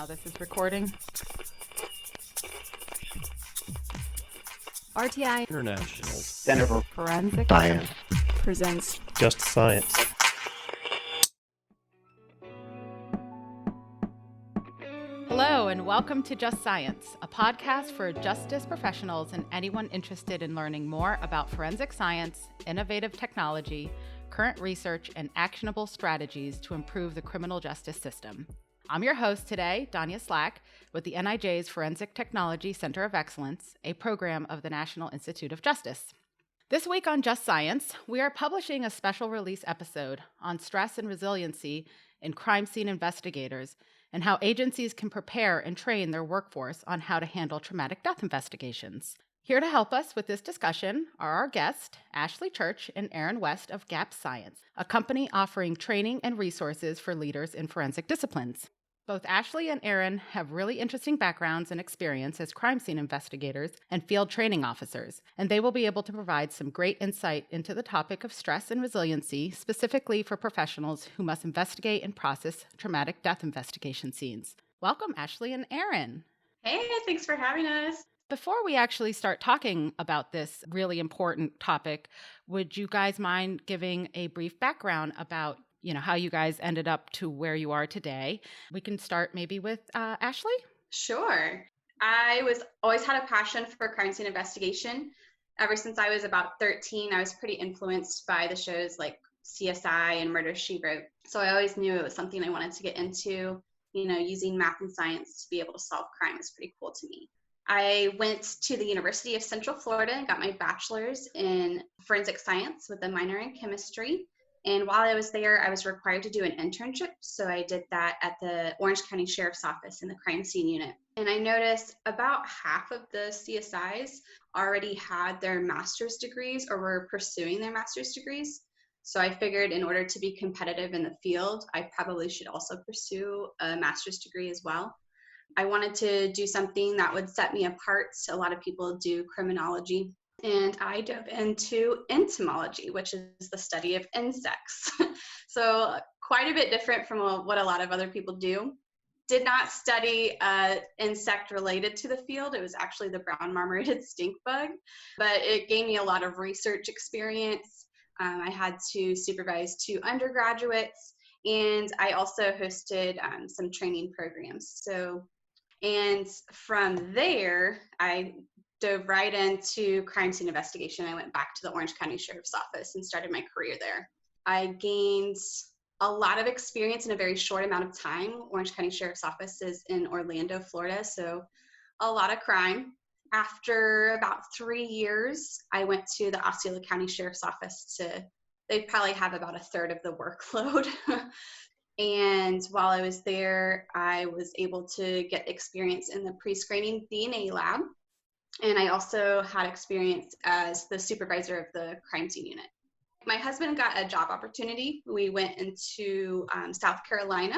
this is recording. RTI International Center for Forensic Science presents Just Science. Hello and welcome to Just Science, a podcast for justice professionals and anyone interested in learning more about forensic science, innovative technology, current research, and actionable strategies to improve the criminal justice system. I'm your host today, Danya Slack, with the NIJ's Forensic Technology Center of Excellence, a program of the National Institute of Justice. This week on Just Science, we are publishing a special release episode on stress and resiliency in crime scene investigators and how agencies can prepare and train their workforce on how to handle traumatic death investigations. Here to help us with this discussion are our guests, Ashley Church and Erin West of Gap Science, a company offering training and resources for leaders in forensic disciplines. Both Ashley and Erin have really interesting backgrounds and experience as crime scene investigators and field training officers, and they will be able to provide some great insight into the topic of stress and resiliency, specifically for professionals who must investigate and process traumatic death investigation scenes. Welcome, Ashley and Erin. Hey, thanks for having us. Before we actually start talking about this really important topic, would you guys mind giving a brief background about how you guys ended up to where you are today? We can start maybe with Ashley. Sure. I always had a passion for crime scene investigation. Ever since I was about 13, I was pretty influenced by the shows like CSI and Murder, She Wrote. So I always knew it was something I wanted to get into. Using math and science to be able to solve crime is pretty cool to me. I went to the University of Central Florida and got my bachelor's in forensic science with a minor in chemistry. And while I was there, I was required to do an internship. So I did that at the Orange County Sheriff's Office in the crime scene unit. And I noticed about half of the CSIs already had their master's degrees or were pursuing their master's degrees. So I figured in order to be competitive in the field, I probably should also pursue a master's degree as well. I wanted to do something that would set me apart. A lot of people do criminology. And I dove into entomology, which is the study of insects. So quite a bit different from what a lot of other people do. Did not study insect related to the field. It was actually the brown marmorated stink bug, but it gave me a lot of research experience. I had to supervise 2 undergraduates, and I also hosted some training programs. And from there, I dove right into crime scene investigation. I went back to the Orange County Sheriff's Office and started my career there. I gained a lot of experience in a very short amount of time. Orange County Sheriff's Office is in Orlando, Florida, so a lot of crime. After about 3 years, I went to the Osceola County Sheriff's Office they probably have about a third of the workload. And while I was there, I was able to get experience in the pre-screening DNA lab. And I also had experience as the supervisor of the crime scene unit. My husband got a job opportunity. We went into South Carolina.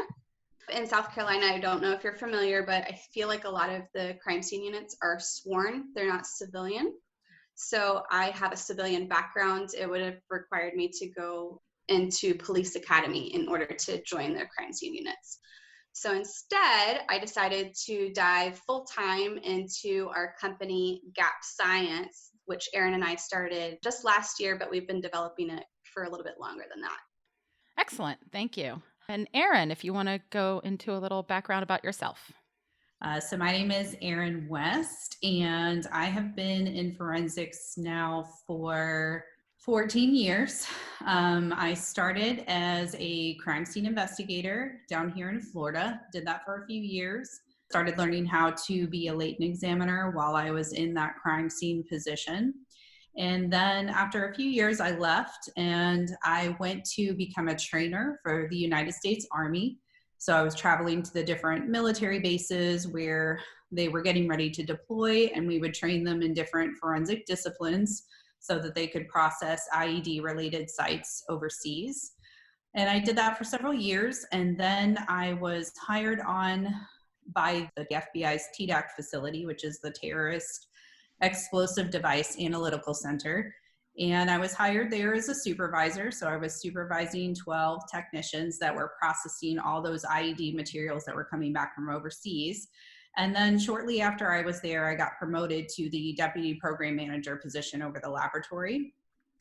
In South Carolina, I don't know if you're familiar, but I feel like a lot of the crime scene units are sworn. They're not civilian. So I have a civilian background. It would have required me to go into police academy in order to join the crime scene units. So instead, I decided to dive full-time into our company, Gap Science, which Erin and I started just last year, but we've been developing it for a little bit longer than that. Excellent. Thank you. And Erin, if you want to go into a little background about yourself. So my name is Erin West, and I have been in forensics now for 14 years. I started as a crime scene investigator down here in Florida, did that for a few years, started learning how to be a latent examiner while I was in that crime scene position. And then after a few years, I left and I went to become a trainer for the United States Army. So I was traveling to the different military bases where they were getting ready to deploy, and we would train them in different forensic disciplines so that they could process IED-related sites overseas. And I did that for several years, and then I was hired on by the FBI's TDAC facility, which is the Terrorist Explosive Device Analytical Center. And I was hired there as a supervisor. So I was supervising 12 technicians that were processing all those IED materials that were coming back from overseas. And then shortly after I was there, I got promoted to the deputy program manager position over the laboratory.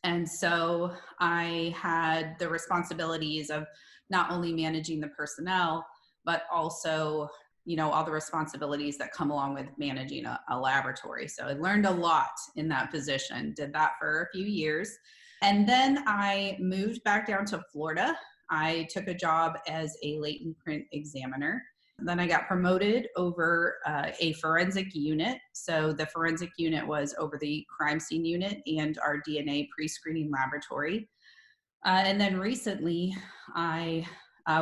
And so I had the responsibilities of not only managing the personnel, but also, all the responsibilities that come along with managing a laboratory. So I learned a lot in that position, did that for a few years. And then I moved back down to Florida. I took a job as a latent print examiner. Then I got promoted over a forensic unit. So the forensic unit was over the crime scene unit and our DNA pre-screening laboratory. And then recently I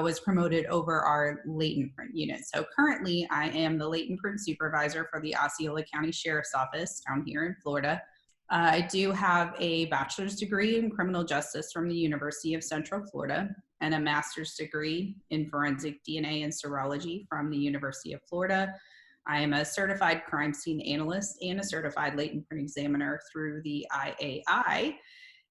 was promoted over our latent print unit. So currently I am the latent print supervisor for the Osceola County Sheriff's Office down here in Florida. I do have a bachelor's degree in criminal justice from the University of Central Florida and a master's degree in forensic DNA and serology from the University of Florida. I am a certified crime scene analyst and a certified latent print examiner through the IAI.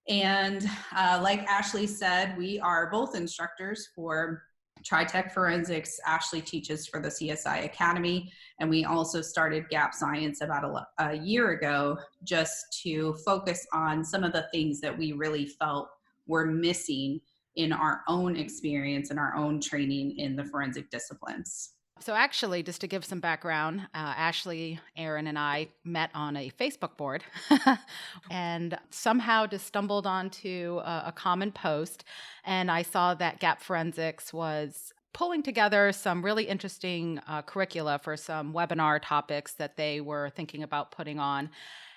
And like Ashley said, we are both instructors for TriTech Forensics. Ashley teaches for the CSI Academy, and we also started Gap Science about a year ago just to focus on some of the things that we really felt were missing in our own experience and our own training in the forensic disciplines. So actually, just to give some background, Ashley, Erin, and I met on a Facebook board and somehow just stumbled onto a common post. And I saw that Gap Forensics was pulling together some really interesting curricula for some webinar topics that they were thinking about putting on.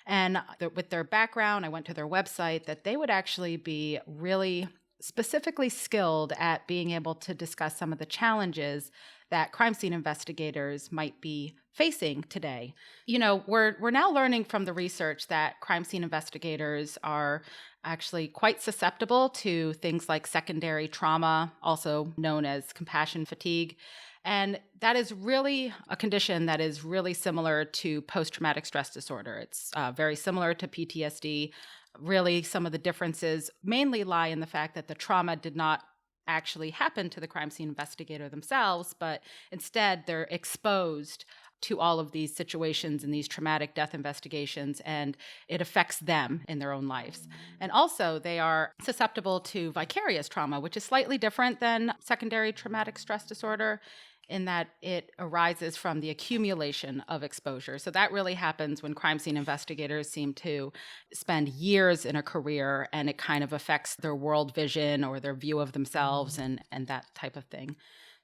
And with their background, I went to their website, that they would actually be really specifically skilled at being able to discuss some of the challenges that crime scene investigators might be facing today. We're now learning from the research that crime scene investigators are actually quite susceptible to things like secondary trauma, also known as compassion fatigue. And that is really a condition that is really similar to post-traumatic stress disorder. It's very similar to PTSD. Really, some of the differences mainly lie in the fact that the trauma did not actually happen to the crime scene investigator themselves, but instead they're exposed to all of these situations and these traumatic death investigations, and it affects them in their own lives. And also they are susceptible to vicarious trauma, which is slightly different than secondary traumatic stress disorder, in that it arises from the accumulation of exposure. So that really happens when crime scene investigators seem to spend years in a career, and it kind of affects their world vision or their view of themselves and that type of thing.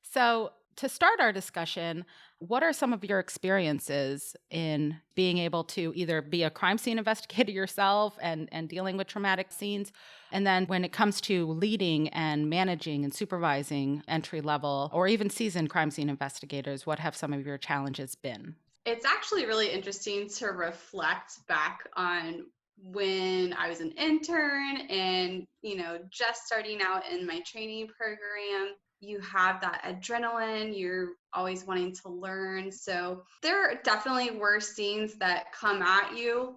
So to start our discussion, what are some of your experiences in being able to either be a crime scene investigator yourself and dealing with traumatic scenes? And then when it comes to leading and managing and supervising entry level or even seasoned crime scene investigators, what have some of your challenges been? It's actually really interesting to reflect back on when I was an intern and, just starting out in my training program. You have that adrenaline, you're always wanting to learn. So there definitely were scenes that come at you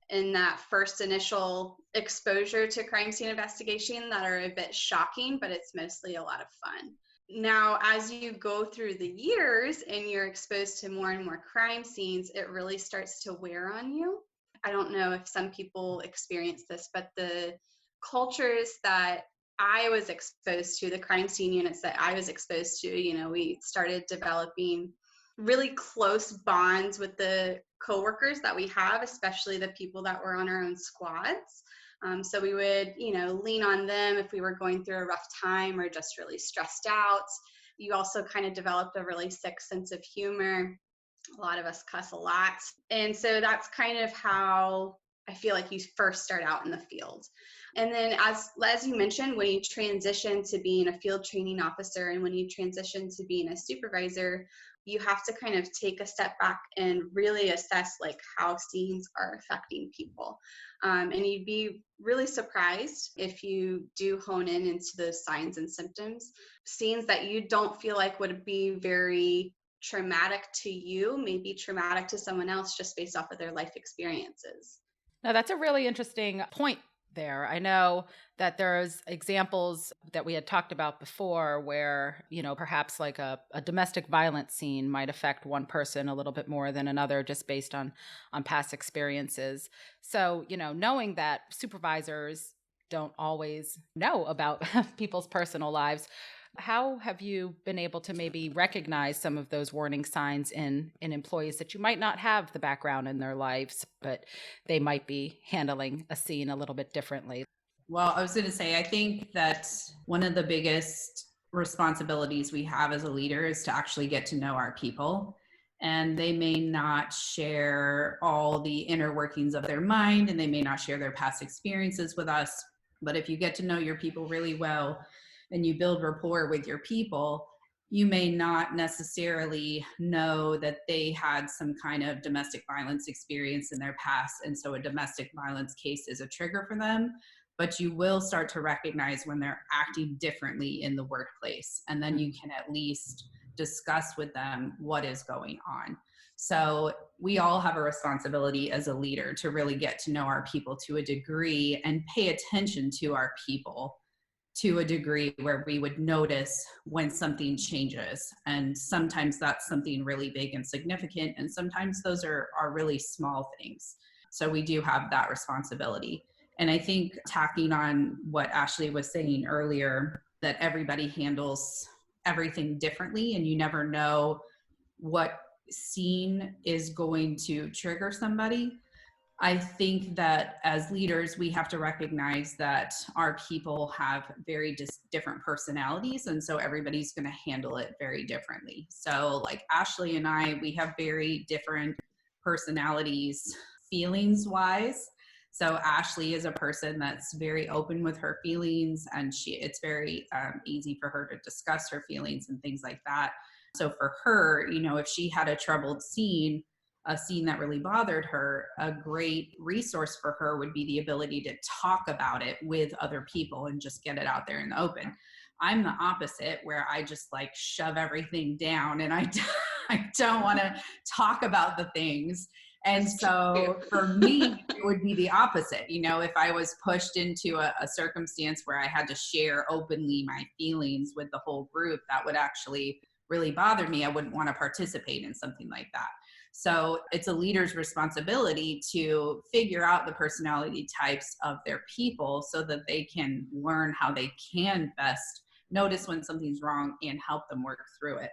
in that first initial exposure to crime scene investigation that are a bit shocking, but it's mostly a lot of fun. Now, as you go through the years and you're exposed to more and more crime scenes, it really starts to wear on you. I don't know if some people experience this, but the cultures that I was exposed to, the crime scene units that I was exposed to, we started developing really close bonds with the coworkers that we have, especially the people that were on our own squads. So we would, lean on them if we were going through a rough time or just really stressed out. You also kind of developed a really sick sense of humor. A lot of us cuss a lot. And so that's kind of how I feel like you first start out in the field. And then as you mentioned, when you transition to being a field training officer and when you transition to being a supervisor, you have to kind of take a step back and really assess how scenes are affecting people. And you'd be really surprised if you do hone in into those signs and symptoms. Scenes that you don't feel like would be very traumatic to you may be traumatic to someone else just based off of their life experiences. Now, that's a really interesting point there. I know that there's examples that we had talked about before where, perhaps like a domestic violence scene might affect one person a little bit more than another just based on past experiences. So, knowing that supervisors don't always know about people's personal lives, how have you been able to maybe recognize some of those warning signs in employees that you might not have the background in their lives, but they might be handling a scene a little bit differently? Well, I was going to say, I think that one of the biggest responsibilities we have as a leader is to actually get to know our people. And they may not share all the inner workings of their mind, and they may not share their past experiences with us. But if you get to know your people really well and you build rapport with your people, you may not necessarily know that they had some kind of domestic violence experience in their past. And so a domestic violence case is a trigger for them, but you will start to recognize when they're acting differently in the workplace. And then you can at least discuss with them what is going on. So we all have a responsibility as a leader to really get to know our people to a degree and pay attention to our people to a degree where we would notice when something changes. And sometimes that's something really big and significant, and sometimes those are really small things. So we do have that responsibility. And I think tacking on what Ashley was saying earlier, that everybody handles everything differently and you never know what scene is going to trigger somebody. I think that as leaders, we have to recognize that our people have very different personalities. And so everybody's going to handle it very differently. So like Ashley and I, we have very different personalities, feelings wise. So Ashley is a person that's very open with her feelings, and it's very easy for her to discuss her feelings and things like that. So for her, if she had a troubled scene, a scene that really bothered her, a great resource for her would be the ability to talk about it with other people and just get it out there in the open. I'm the opposite, where I just like shove everything down and I don't want to talk about the things. And so for me, it would be the opposite. If I was pushed into a circumstance where I had to share openly my feelings with the whole group, that would actually really bother me. I wouldn't want to participate in something like that. So it's a leader's responsibility to figure out the personality types of their people so that they can learn how they can best notice when something's wrong and help them work through it.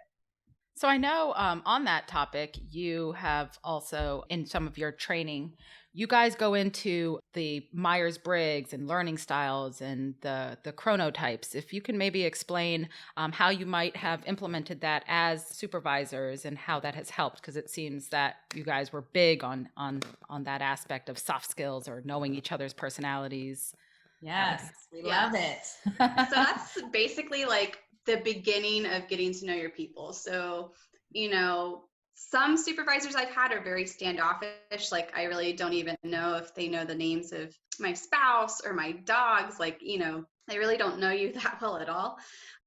So I know on that topic, you have also in some of your training, you guys go into the Myers-Briggs and learning styles and the chronotypes. If you can maybe explain how you might have implemented that as supervisors and how that has helped, because it seems that you guys were big on that aspect of soft skills or knowing each other's personalities. Yes, we love it. So that's basically like the beginning of getting to know your people. So, some supervisors I've had are very standoffish. Like, I really don't even know if they know the names of my spouse or my dogs. Like, they really don't know you that well at all.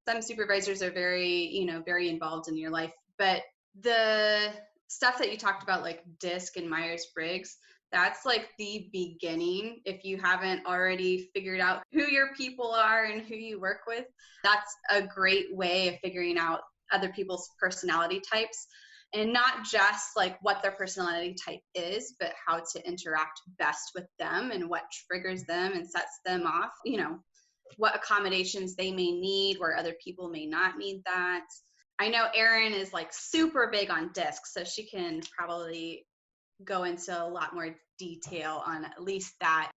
Some supervisors are very, very involved in your life. But the stuff that you talked about, like DISC and Myers-Briggs, that's like the beginning. If you haven't already figured out who your people are and who you work with, that's a great way of figuring out other people's personality types, and not just like what their personality type is, but how to interact best with them and what triggers them and sets them off, what accommodations they may need where other people may not need that. I know Erin is like super big on DISC, so she can probably go into a lot more detail on at least that.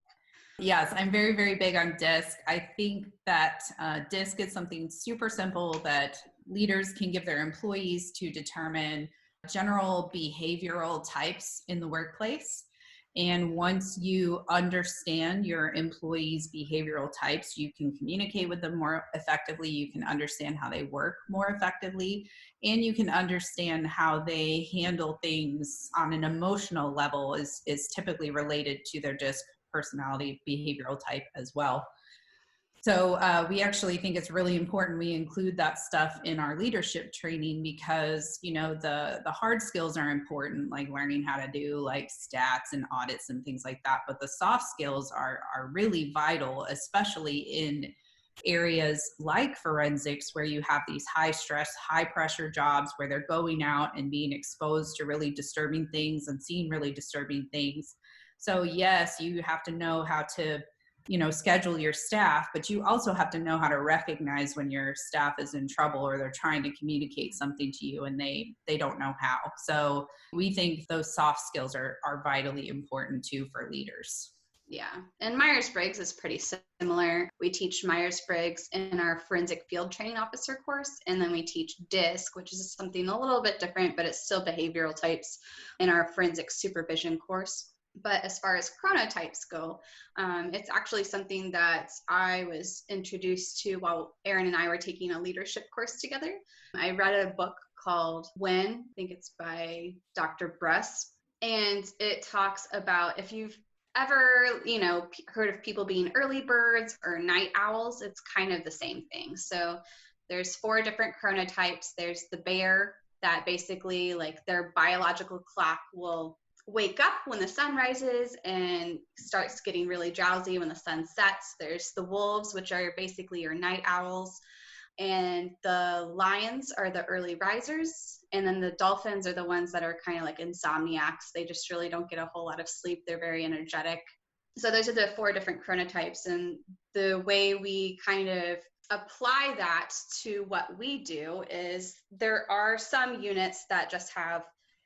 Yes, I'm very, very big on DISC. I think that DISC is something super simple that leaders can give their employees to determine general behavioral types in the workplace. And once you understand your employees' behavioral types, you can communicate with them more effectively. You can understand how they work more effectively, and you can understand how they handle things on an emotional level is typically related to their DISC personality behavioral type as well. So we actually think it's really important we include that stuff in our leadership training because, the hard skills are important, like learning how to do like stats and audits and things like that. But the soft skills are really vital, especially in areas like forensics where you have these high stress, high pressure jobs where they're going out and being exposed to really disturbing things and seeing really disturbing things. So yes, you have to know how to schedule your staff, but you also have to know how to recognize when your staff is in trouble or they're trying to communicate something to you and they don't know how. So we think those soft skills are vitally important too for leaders. Yeah, and Myers-Briggs is pretty similar. We teach Myers-Briggs in our forensic field training officer course, and then we teach DISC, which is something a little bit different, but it's still behavioral types in our forensic supervision course. But as far as chronotypes go, it's actually something that I was introduced to while Erin and I were taking a leadership course together. I read a book called When, I think it's by Dr. Bruss, and it talks about if you've ever, heard of people being early birds or night owls, it's kind of the same thing. So there's 4 different chronotypes. There's the bear that basically like their biological clock will wake up when the sun rises and starts getting really drowsy when the sun sets. There's the wolves, which are basically your night owls. And the lions are the early risers. And then the dolphins are the ones that are kind of like insomniacs. They just really don't get a whole lot of sleep. They're very energetic. So those are the 4 different chronotypes. And the way we kind of apply that to what we do is there are some units that just have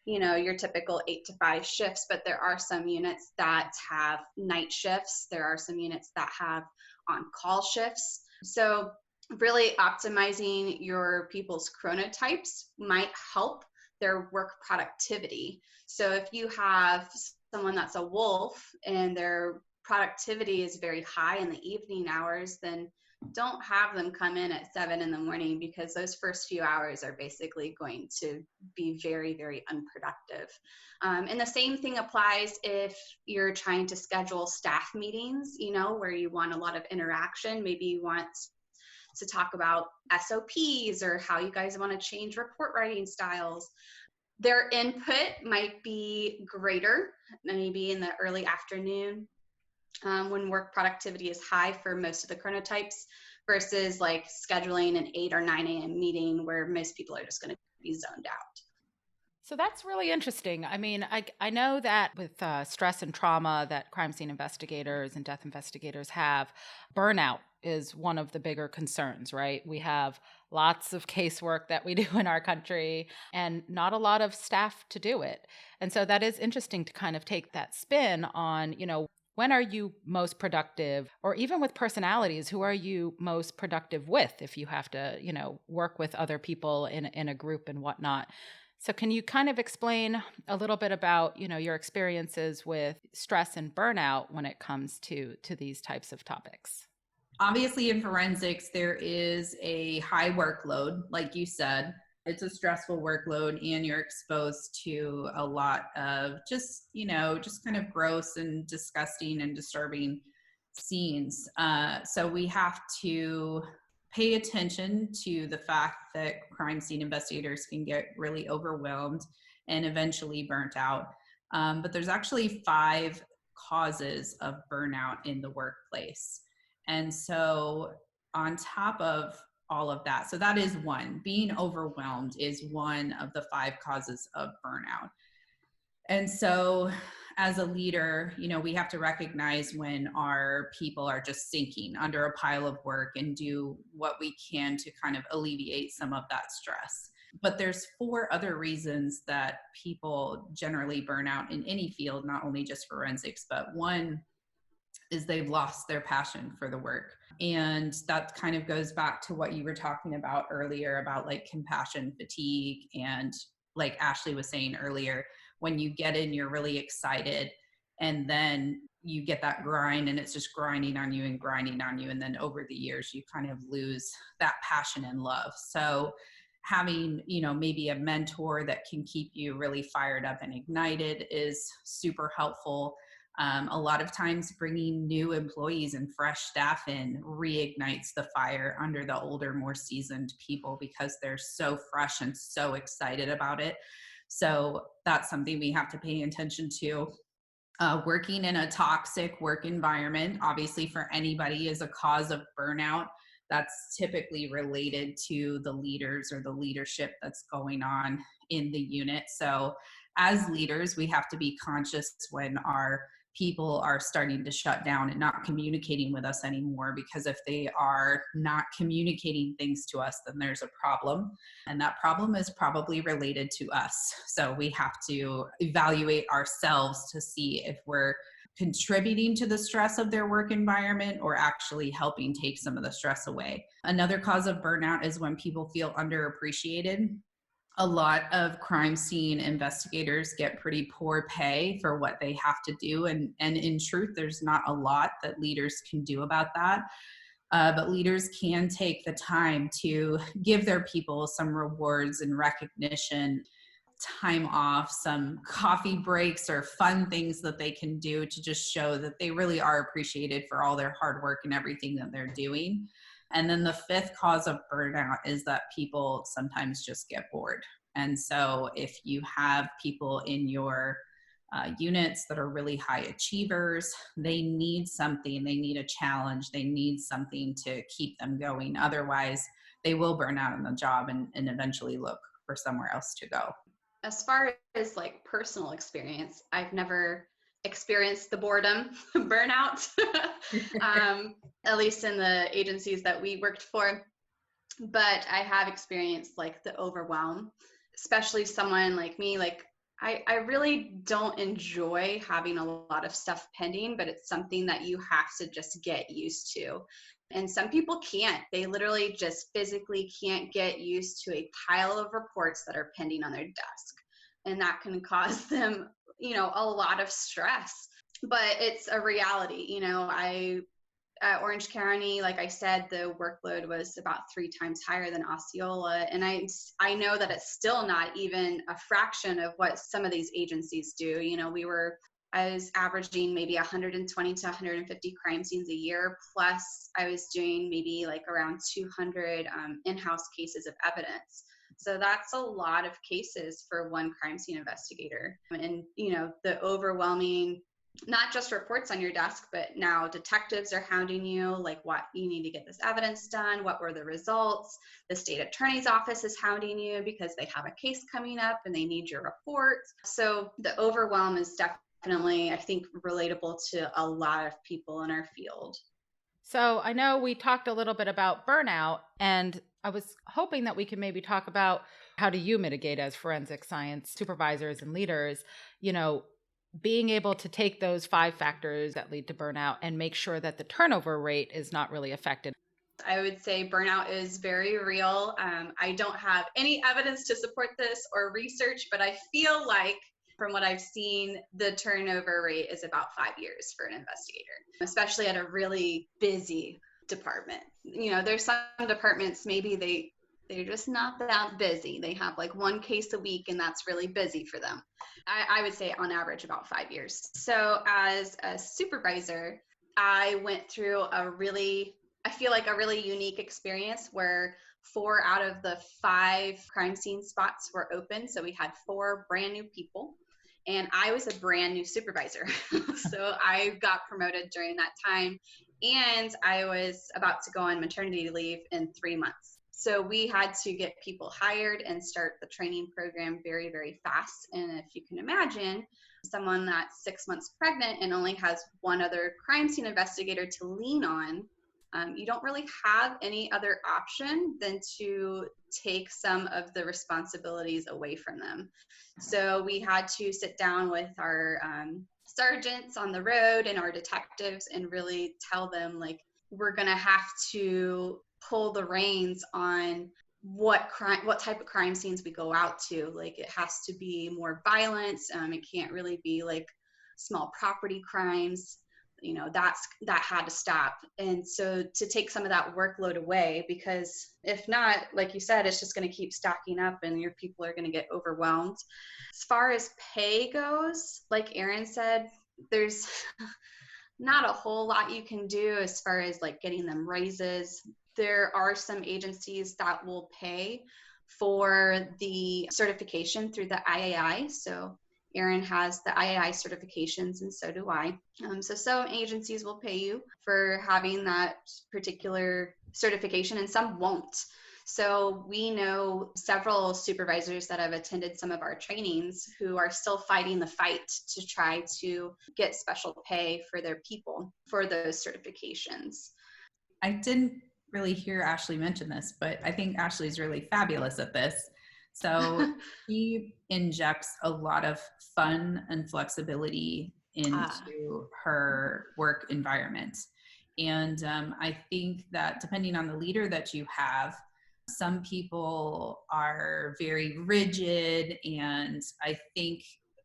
your typical 8 to 5 shifts, but there are some units that have night shifts. There are some units that have on-call shifts. So really optimizing your people's chronotypes might help their work productivity. So if you have someone that's a wolf and their productivity is very high in the evening hours, then don't have them come in at 7 in the morning because those first few hours are basically going to be very, very unproductive. And the same thing applies if you're trying to schedule staff meetings, where you want a lot of interaction. Maybe you want to talk about SOPs or how you guys want to change report writing styles. Their input might be greater, maybe in the early afternoon when work productivity is high for most of the chronotypes versus like scheduling an 8 or 9 a.m. meeting where most people are just going to be zoned out. So that's really interesting. I mean, I know that with stress and trauma that crime scene investigators and death investigators have, burnout is one of the bigger concerns, right? We have lots of casework that we do in our country and not a lot of staff to do it. And so that is interesting to kind of take that spin on, when are you most productive? Or even with personalities, who are you most productive with if you have to, work with other people in a group and whatnot? So can you kind of explain a little bit about, your experiences with stress and burnout when it comes to these types of topics? Obviously, in forensics, there is a high workload, like you said. It's a stressful workload, and you're exposed to a lot of just kind of gross and disgusting and disturbing scenes. So we have to pay attention to the fact that crime scene investigators can get really overwhelmed and eventually burnt out. But there's actually 5 causes of burnout in the workplace. And so on top of all of that, so that is one. Being overwhelmed is one of the 5 causes of burnout. And so as a leader, we have to recognize when our people are just sinking under a pile of work and do what we can to kind of alleviate some of that stress. But there's 4 other reasons that people generally burn out in any field, not only just forensics, but one is they've lost their passion for the work. And that kind of goes back to what you were talking about earlier about like compassion fatigue. And like Ashley was saying earlier, when you get in, you're really excited and then you get that grind and it's just grinding on you. And then over the years, you kind of lose that passion and love. So having, maybe a mentor that can keep you really fired up and ignited is super helpful. A lot of times bringing new employees and fresh staff in reignites the fire under the older, more seasoned people because they're so fresh and so excited about it. So that's something we have to pay attention to. Working in a toxic work environment, obviously for anybody, is a cause of burnout. That's typically related to the leaders or the leadership that's going on in the unit. So as leaders, we have to be conscious when our people are starting to shut down and not communicating with us anymore, because if they are not communicating things to us, then there's a problem, and that problem is probably related to us. So we have to evaluate ourselves to see if we're contributing to the stress of their work environment or actually helping take some of the stress away. Another cause of burnout is when people feel underappreciated. A lot of crime scene investigators get pretty poor pay for what they have to do. And in truth, there's not a lot that leaders can do about that. But leaders can take the time to give their people some rewards and recognition, time off, some coffee breaks or fun things that they can do to just show that they really are appreciated for all their hard work and everything that they're doing. And then the fifth cause of burnout is that people sometimes just get bored. And so if you have people in your units that are really high achievers, they need something, they need a challenge, they need something to keep them going. Otherwise, they will burn out on the job and eventually look for somewhere else to go. As far as like personal experience, I've never experienced the boredom burnout, at least in the agencies that we worked for. But I have experienced like the overwhelm, especially someone like me. Like I really don't enjoy having a lot of stuff pending, but it's something that you have to just get used to. And some people can't. They literally just physically can't get used to a pile of reports that are pending on their desk. And that can cause them, a lot of stress. But it's a reality. At Orange County, like I said, the workload was about 3 times higher than Osceola. And I know that it's still not even a fraction of what some of these agencies do. I was averaging maybe 120 to 150 crime scenes a year. Plus I was doing maybe like around 200 in-house cases of evidence. So that's a lot of cases for one crime scene investigator. And, the overwhelming, not just reports on your desk, but now detectives are hounding you, like what you need to get this evidence done. What were the results? The state attorney's office is hounding you because they have a case coming up and they need your report. So the overwhelm is definitely, I think, relatable to a lot of people in our field. So I know we talked a little bit about burnout, and I was hoping that we could maybe talk about how do you mitigate as forensic science supervisors and leaders, being able to take those 5 factors that lead to burnout and make sure that the turnover rate is not really affected. I would say burnout is very real. I don't have any evidence to support this or research, but I feel like from what I've seen, the turnover rate is about 5 years for an investigator, especially at a really busy department. There's some departments, maybe they're just not that busy. They have like 1 case a week and that's really busy for them. I would say on average about 5 years. So as a supervisor, I went through a really unique experience where 4 out of the 5 crime scene spots were open. So we had 4 brand new people and I was a brand new supervisor. So I got promoted during that time and I was about to go on maternity leave in 3 months. So we had to get people hired and start the training program very, very fast. And if you can imagine, someone that's 6 months pregnant and only has 1 other crime scene investigator to lean on, you don't really have any other option than to take some of the responsibilities away from them. So we had to sit down with our sergeants on the road and our detectives and really tell them, like, we're going to have to pull the reins on what type of crime scenes we go out to. Like, it has to be more violence. It can't really be like small property crimes. That had to stop. And so to take some of that workload away, because if not, like you said, it's just going to keep stacking up and your people are going to get overwhelmed. As far as pay goes, like Erin said, there's not a whole lot you can do as far as like getting them raises. There are some agencies that will pay for the certification through the IAI. So Erin has the IAI certifications, and so do I. So some agencies will pay you for having that particular certification, and some won't. So we know several supervisors that have attended some of our trainings who are still fighting the fight to try to get special pay for their people for those certifications. I didn't really hear Ashley mention this, but I think Ashley's really fabulous at this. So she injects a lot of fun and flexibility into her work environment. And I think that depending on the leader that you have, some people are very rigid, and I think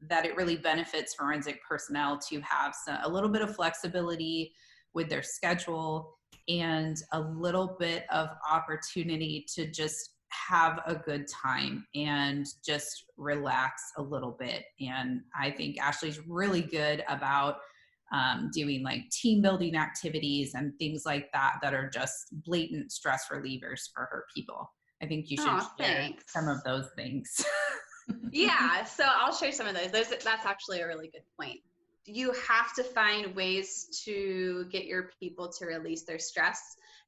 that it really benefits forensic personnel to have a little bit of flexibility with their schedule and a little bit of opportunity to just have a good time and just relax a little bit. And I think Ashley's really good about doing like team building activities and things like that that are just blatant stress relievers for her people. I think you should share some of those things. Yeah, so I'll share some of those. That's actually a really good point. You have to find ways to get your people to release their stress.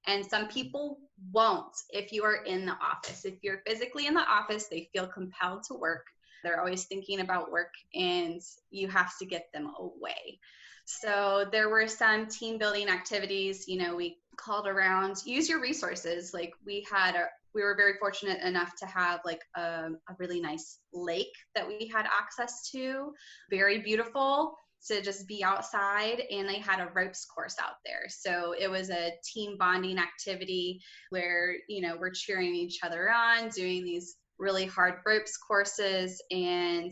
And some people won't if you are in the office. If you're physically in the office, they feel compelled to work. They're always thinking about work, and you have to get them away. So there were some team building activities, we called around, use your resources. Like we were very fortunate enough to have like a really nice lake that we had access to, very beautiful to just be outside, and they had a ropes course out there. So it was a team bonding activity where, we're cheering each other on, doing these really hard ropes courses, and,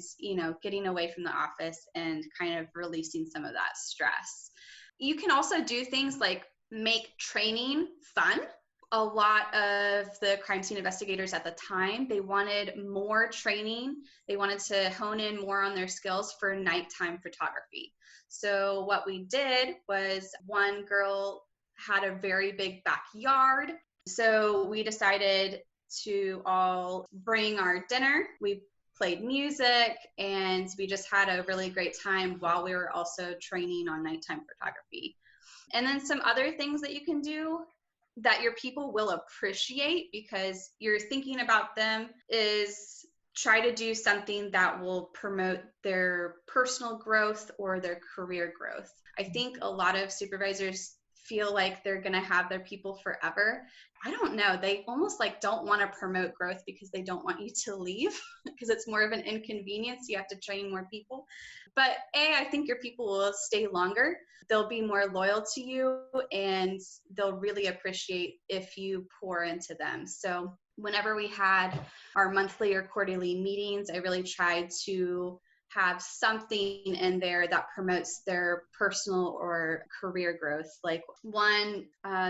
getting away from the office and kind of releasing some of that stress. You can also do things like make training fun. A lot of the crime scene investigators at the time, they wanted more training. They wanted to hone in more on their skills for nighttime photography. So what we did was, one girl had a very big backyard. So we decided to all bring our dinner. We played music, and we just had a really great time while we were also training on nighttime photography. And then some other things that you can do that your people will appreciate because you're thinking about them is try to do something that will promote their personal growth or their career growth. I think a lot of supervisors feel like they're going to have their people forever. I don't know. They almost like don't want to promote growth because they don't want you to leave because it's more of an inconvenience. You have to train more people. But I think your people will stay longer. They'll be more loyal to you, and they'll really appreciate if you pour into them. So whenever we had our monthly or quarterly meetings, I really tried to have something in there that promotes their personal or career growth. Like one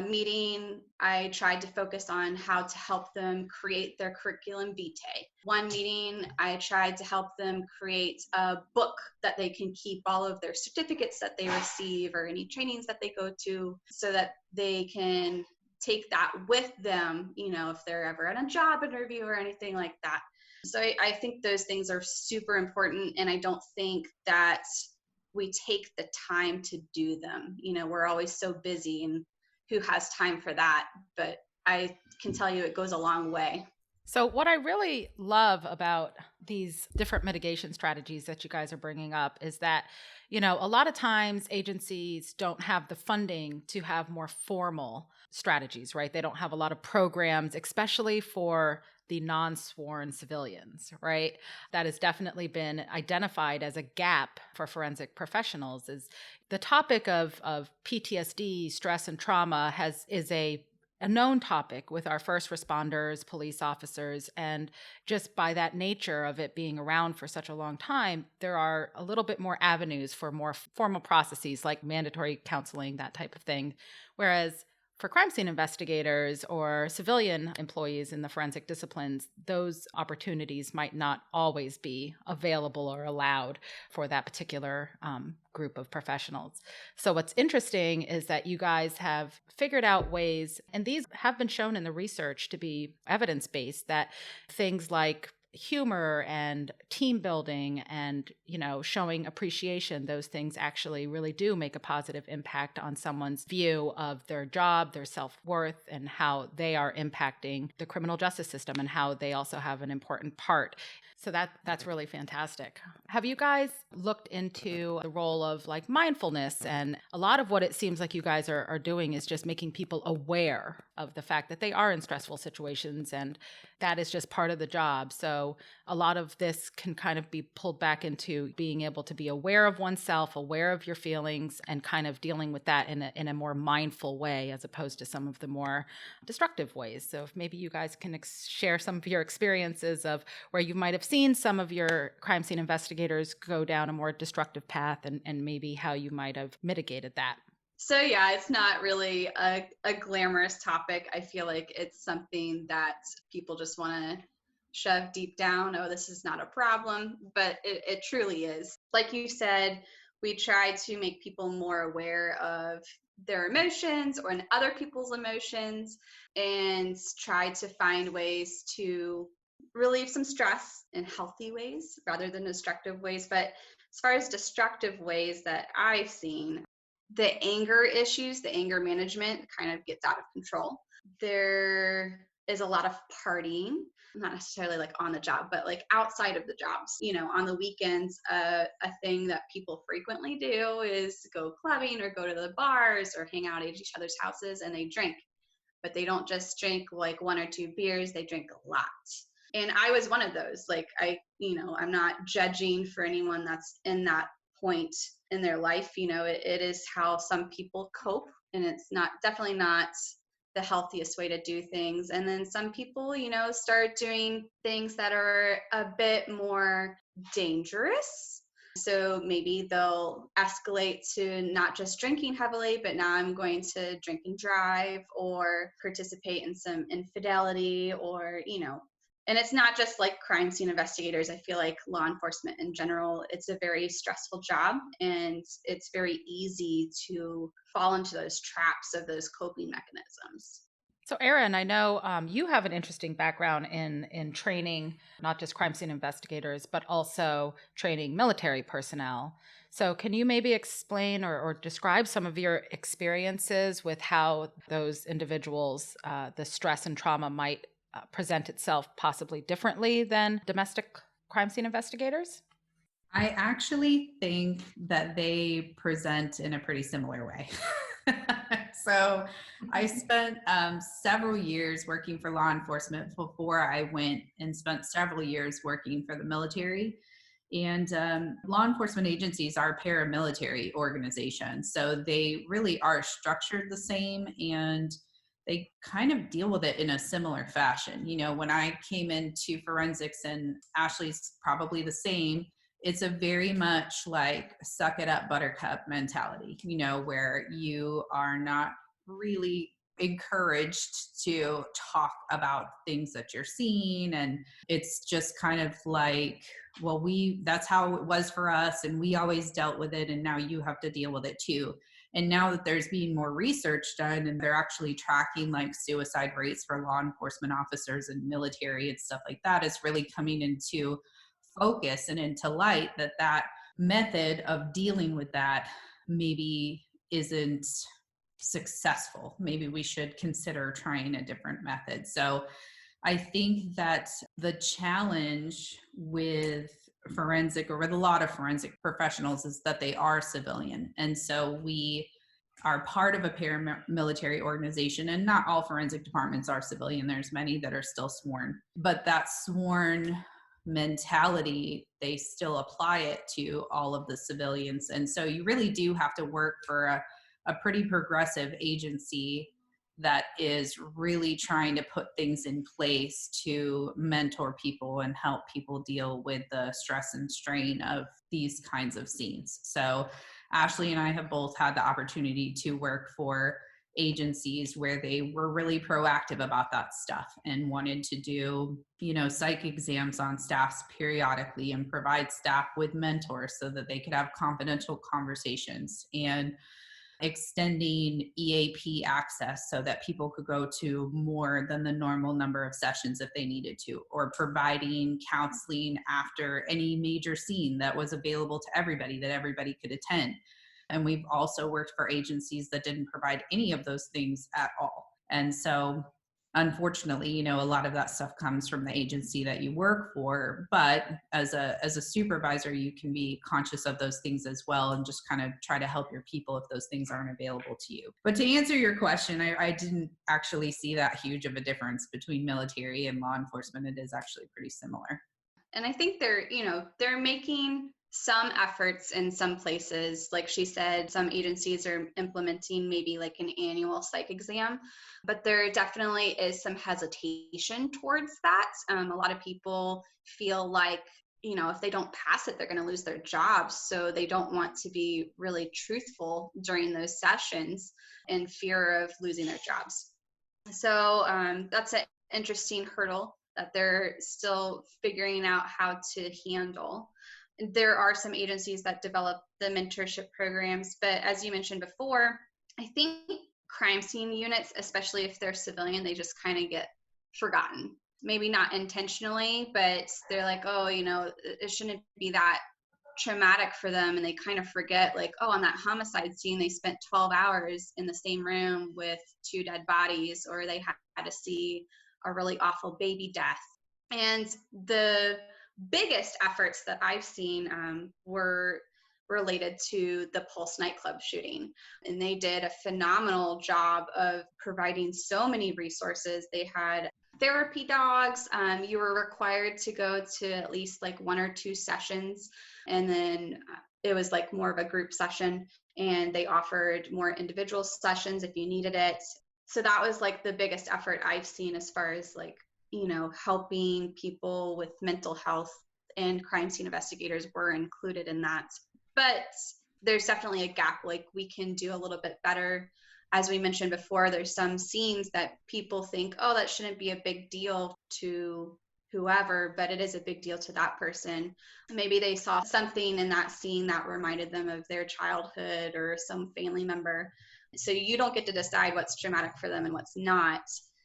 meeting, I tried to focus on how to help them create their curriculum vitae. One meeting, I tried to help them create a book that they can keep all of their certificates that they receive or any trainings that they go to, so that they can take that with them, if they're ever at a job interview or anything like that. So I think those things are super important, and I don't think that we take the time to do them. We're always so busy, and who has time for that? But I can tell you it goes a long way. So what I really love about these different mitigation strategies that you guys are bringing up is that, a lot of times agencies don't have the funding to have more formal strategies, right? They don't have a lot of programs, especially for the non-sworn civilians, right? That has definitely been identified as a gap for forensic professionals. Is the topic of PTSD, stress and trauma is a known topic with our first responders, police officers, and just by that nature of it being around for such a long time, there are a little bit more avenues for more formal processes like mandatory counseling, that type of thing. Whereas for crime scene investigators or civilian employees in the forensic disciplines, those opportunities might not always be available or allowed for that particular group of professionals. So what's interesting is that you guys have figured out ways, and these have been shown in the research to be evidence-based, that things like humor and team building and, showing appreciation, those things actually really do make a positive impact on someone's view of their job, their self-worth, and how they are impacting the criminal justice system and how they also have an important part. So that's really fantastic. Have you guys looked into the role of like mindfulness? And a lot of what it seems like you guys are doing is just making people aware of the fact that they are in stressful situations, and that is just part of the job. So a lot of this can kind of be pulled back into being able to be aware of oneself, aware of your feelings, and kind of dealing with that in a more mindful way, as opposed to some of the more destructive ways. So if maybe you guys can share some of your experiences of where you might have seen some of your crime scene investigators go down a more destructive path, and maybe how you might have mitigated that. So yeah, it's not really a glamorous topic. I feel like it's something that people just want to shove deep down. Oh, this is not a problem, but it truly is. Like you said, we try to make people more aware of their emotions or in other people's emotions, and try to find ways to relieve some stress in healthy ways rather than destructive ways. But as far as destructive ways that I've seen, the anger issues, the anger management kind of gets out of control. There is a lot of partying, not necessarily like on the job, but like outside of the jobs. On the weekends, a thing that people frequently do is go clubbing or go to the bars or hang out at each other's houses, and they drink. But they don't just drink like 1 or 2 beers, they drink a lot. And I was one of those. Like I'm not judging for anyone that's in that point in their life. It is how some people cope, and it's definitely not the healthiest way to do things. And then some people, start doing things that are a bit more dangerous. So maybe they'll escalate to not just drinking heavily, but now I'm going to drink and drive or participate in some infidelity or, and it's not just like crime scene investigators. I feel like law enforcement in general, it's a very stressful job, and it's very easy to fall into those traps of those coping mechanisms. So, Erin, I know you have an interesting background in training, not just crime scene investigators, but also training military personnel. So can you maybe explain or describe some of your experiences with how those individuals, the stress and trauma might present itself possibly differently than domestic crime scene investigators? I actually think that they present in a pretty similar way. So I spent several years working for law enforcement before I went and spent several years working for the military. And law enforcement agencies are paramilitary organizations. So they really are structured the same, and they kind of deal with it in a similar fashion. When I came into forensics, and Ashley's probably the same, it's a very much like suck it up buttercup mentality, where you are not really encouraged to talk about things that you're seeing. And it's just kind of like, well, that's how it was for us, and we always dealt with it, and now you have to deal with it too. And now that there's being more research done, and they're actually tracking like suicide rates for law enforcement officers and military and stuff like that, it's really coming into focus and into light that method of dealing with that maybe isn't successful. Maybe we should consider trying a different method. So I think that the challenge with forensic, or with a lot of forensic professionals, is that they are civilian. And so we are part of a paramilitary organization, and not all forensic departments are civilian. There's many that are still sworn, but that sworn mentality, they still apply it to all of the civilians. And so you really do have to work for a pretty progressive agency that is really trying to put things in place to mentor people and help people deal with the stress and strain of these kinds of scenes. So Ashley and I have both had the opportunity to work for agencies where they were really proactive about that stuff and wanted to do, psych exams on staffs periodically and provide staff with mentors so that they could have confidential conversations, and extending EAP access so that people could go to more than the normal number of sessions if they needed to, or providing counseling after any major scene that was available to everybody, that everybody could attend. And we've also worked for agencies that didn't provide any of those things at all. And so unfortunately, a lot of that stuff comes from the agency that you work for. But as a supervisor, you can be conscious of those things as well, and just kind of try to help your people if those things aren't available to you. But to answer your question, I didn't actually see that huge of a difference between military and law enforcement. It is actually pretty similar. And I think they're making some efforts in some places. Like she said, some agencies are implementing maybe like an annual psych exam, but there definitely is some hesitation towards that. A lot of people feel like, if they don't pass it, they're going to lose their jobs. So they don't want to be really truthful during those sessions in fear of losing their jobs. So that's an interesting hurdle that they're still figuring out how to handle. There are some agencies that develop the mentorship programs, but as you mentioned before, I think crime scene units, especially if they're civilian, they just kind of get forgotten. Maybe not intentionally, but they're like, oh, it shouldn't be that traumatic for them, and they kind of forget, like, oh, on that homicide scene they spent 12 hours in the same room with 2 dead bodies, or they had to see a really awful baby death. And the biggest efforts that I've seen were related to the Pulse nightclub shooting. And they did a phenomenal job of providing so many resources. They had therapy dogs. You were required to go to at least like 1 or 2 sessions. And then it was like more of a group session. And they offered more individual sessions if you needed it. So that was like the biggest effort I've seen as far as like, helping people with mental health, and crime scene investigators were included in that. But there's definitely a gap. Like, we can do a little bit better. As we mentioned before, there's some scenes that people think, oh, that shouldn't be a big deal to whoever, but it is a big deal to that person. Maybe they saw something in that scene that reminded them of their childhood or some family member. So you don't get to decide what's traumatic for them and what's not.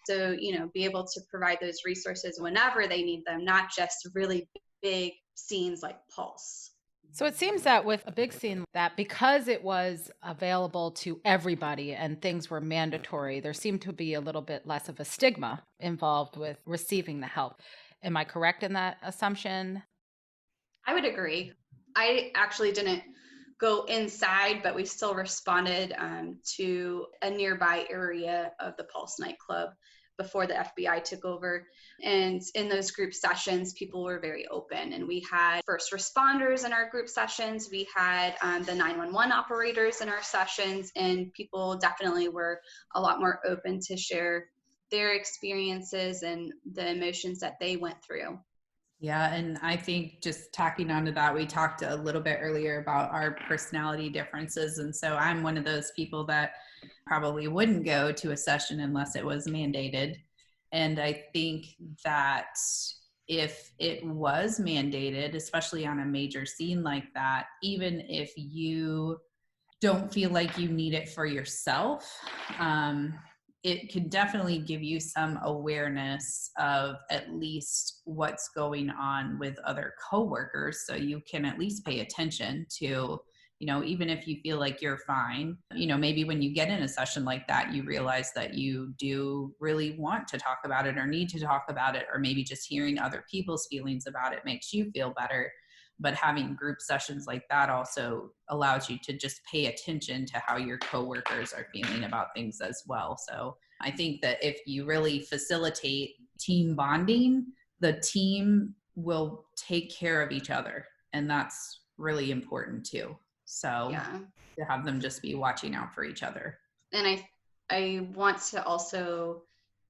So, be able to provide those resources whenever they need them, not just really big scenes like Pulse. So it seems that with a big scene like that, because it was available to everybody and things were mandatory, there seemed to be a little bit less of a stigma involved with receiving the help. Am I correct in that assumption? I would agree. I actually didn't go inside, but we still responded to a nearby area of the Pulse nightclub before the FBI took over. And in those group sessions, people were very open. And we had first responders in our group sessions. We had the 911 operators in our sessions, and people definitely were a lot more open to share their experiences and the emotions that they went through. Yeah, and I think just tacking onto that, we talked a little bit earlier about our personality differences. And so I'm one of those people that probably wouldn't go to a session unless it was mandated. And I think that if it was mandated, especially on a major scene like that, even if you don't feel like you need it for yourself, it can definitely give you some awareness of at least what's going on with other coworkers, so you can at least pay attention to, even if you feel like you're fine, maybe when you get in a session like that, you realize that you do really want to talk about it or need to talk about it, or maybe just hearing other people's feelings about it makes you feel better. But having group sessions like that also allows you to just pay attention to how your coworkers are feeling about things as well. So I think that if you really facilitate team bonding, the team will take care of each other. And that's really important too. So Yeah. to have them just be watching out for each other. And I want to also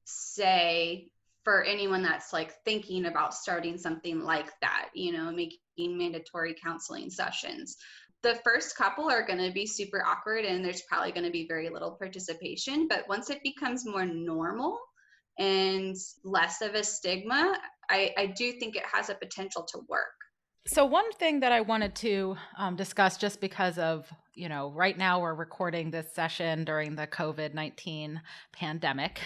say, for anyone that's like thinking about starting something like that, making mandatory counseling sessions, the first couple are going to be super awkward and there's probably going to be very little participation. But once it becomes more normal and less of a stigma, I do think it has a potential to work. So one thing that I wanted to discuss, just because of, right now we're recording this session during the COVID-19 pandemic,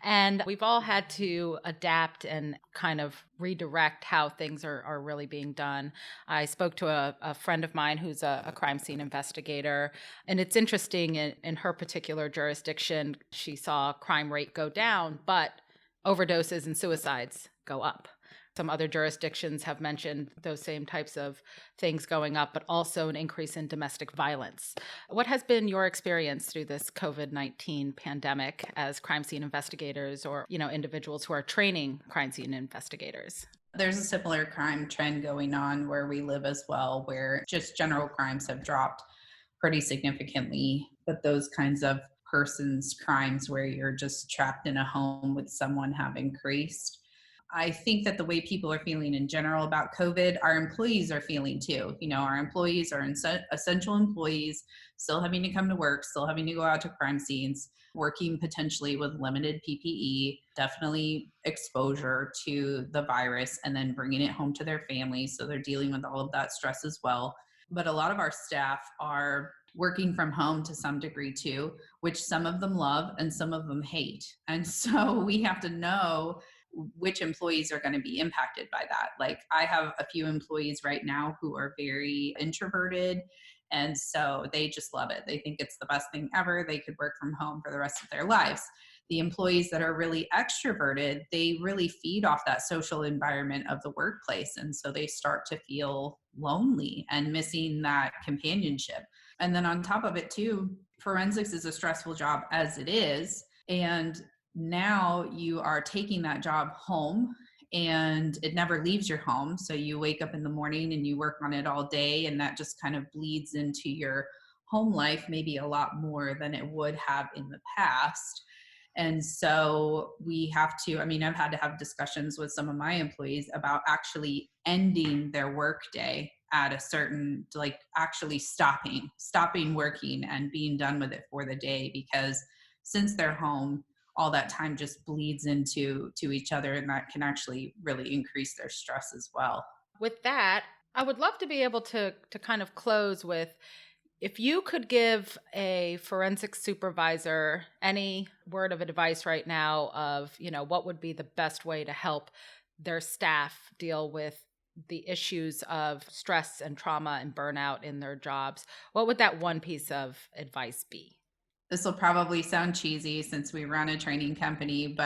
and we've all had to adapt and kind of redirect how things are really being done. I spoke to a friend of mine who's a crime scene investigator, and it's interesting in her particular jurisdiction, she saw crime rate go down, but overdoses and suicides go up. Some other jurisdictions have mentioned those same types of things going up, but also an increase in domestic violence. What has been your experience through this COVID-19 pandemic as crime scene investigators or, individuals who are training crime scene investigators? There's a similar crime trend going on where we live as well, where just general crimes have dropped pretty significantly, but those kinds of persons crimes where you're just trapped in a home with someone have increased. I think that the way people are feeling in general about COVID, our employees are feeling too. Our employees are essential employees, still having to come to work, still having to go out to crime scenes, working potentially with limited PPE, definitely exposure to the virus, and then bringing it home to their families. So they're dealing with all of that stress as well. But a lot of our staff are working from home to some degree too, which some of them love and some of them hate. And so we have to know which employees are going to be impacted by that. Like, I have a few employees right now who are very introverted, and so they just love it. They think it's the best thing ever. They could work from home for the rest of their lives. The employees that are really extroverted, they really feed off that social environment of the workplace, and so they start to feel lonely and missing that companionship. And then on top of it too, forensics is a stressful job as it is, and now you are taking that job home and it never leaves your home. So you wake up in the morning and you work on it all day, and that just kind of bleeds into your home life, maybe a lot more than it would have in the past. And so we have to, I've had to have discussions with some of my employees about actually ending their workday at a certain, like actually stopping working and being done with it for the day, because since they're home, all that time just bleeds into each other, and that can actually really increase their stress as well. With that, I would love to be able to kind of close with, if you could give a forensic supervisor any word of advice right now of, what would be the best way to help their staff deal with the issues of stress and trauma and burnout in their jobs, what would that one piece of advice be? This will probably sound cheesy since we run a training company,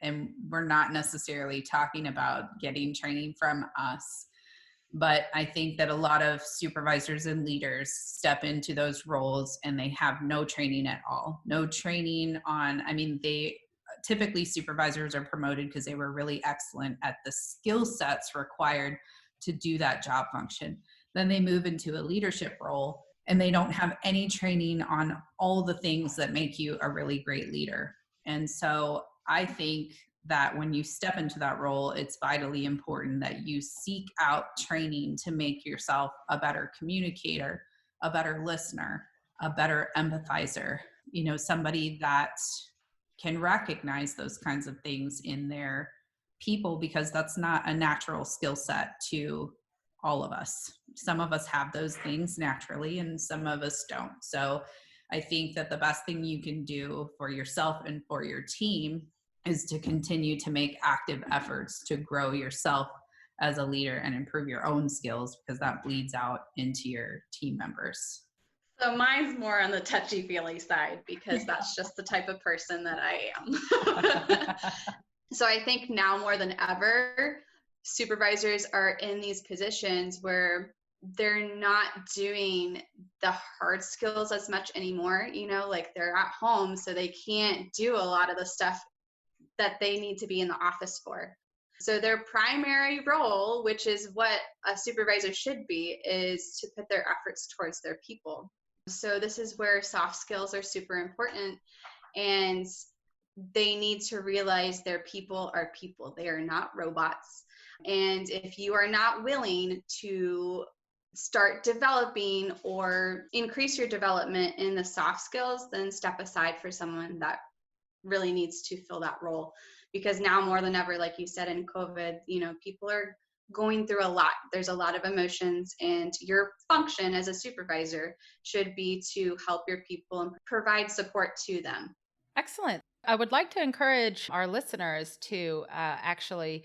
and we're not necessarily talking about getting training from us. But I think that a lot of supervisors and leaders step into those roles and they have no training at all. No training on, they typically, supervisors are promoted because they were really excellent at the skill sets required to do that job function. Then they move into a leadership role and they don't have any training on all the things that make you a really great leader. And so I think that when you step into that role, it's vitally important that you seek out training to make yourself a better communicator, a better listener, a better empathizer, somebody that can recognize those kinds of things in their people, because that's not a natural skill set to all of us. Some of us have those things naturally and some of us don't. So I think that the best thing you can do for yourself and for your team is to continue to make active efforts to grow yourself as a leader and improve your own skills, because that bleeds out into your team members. So mine's more on the touchy-feely side, because that's just the type of person that I am. So I think now more than ever, supervisors are in these positions where they're not doing the hard skills as much anymore. Like, they're at home, so they can't do a lot of the stuff that they need to be in the office for. So their primary role, which is what a supervisor should be, is to put their efforts towards their people. So this is where soft skills are super important, and they need to realize their people are people. They are not robots. And if you are not willing to start developing or increase your development in the soft skills, then step aside for someone that really needs to fill that role. Because now more than ever, like you said, in COVID, people are going through a lot. There's a lot of emotions, and your function as a supervisor should be to help your people and provide support to them. Excellent. I would like to encourage our listeners to actually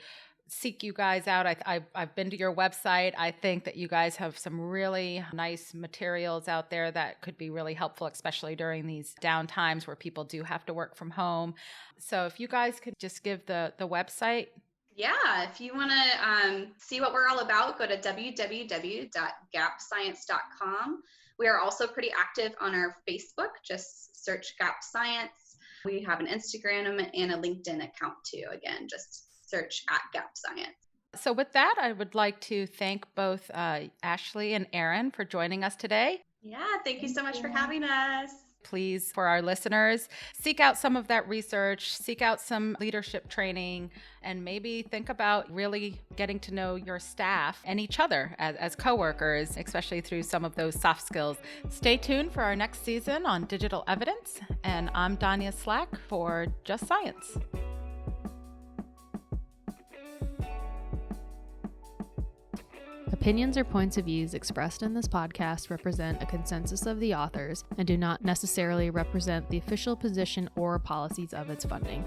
seek you guys out. I've been to your website. I think that you guys have some really nice materials out there that could be really helpful, especially during these down times where people do have to work from home. So if you guys could just give the website. Yeah, if you want to see what we're all about, go to www.gapscience.com. We are also pretty active on our Facebook. Just search Gap Science. We have an Instagram and a LinkedIn account too. Again, just search @Gap Science. So with that, I would like to thank both Ashley and Erin for joining us today. Yeah, thank you so much for having us. Please, for our listeners, seek out some of that research, seek out some leadership training, and maybe think about really getting to know your staff and each other as coworkers, especially through some of those soft skills. Stay tuned for our next season on digital evidence. And I'm Danya Slack for Just Science. Opinions or points of views expressed in this podcast represent a consensus of the authors and do not necessarily represent the official position or policies of its funding.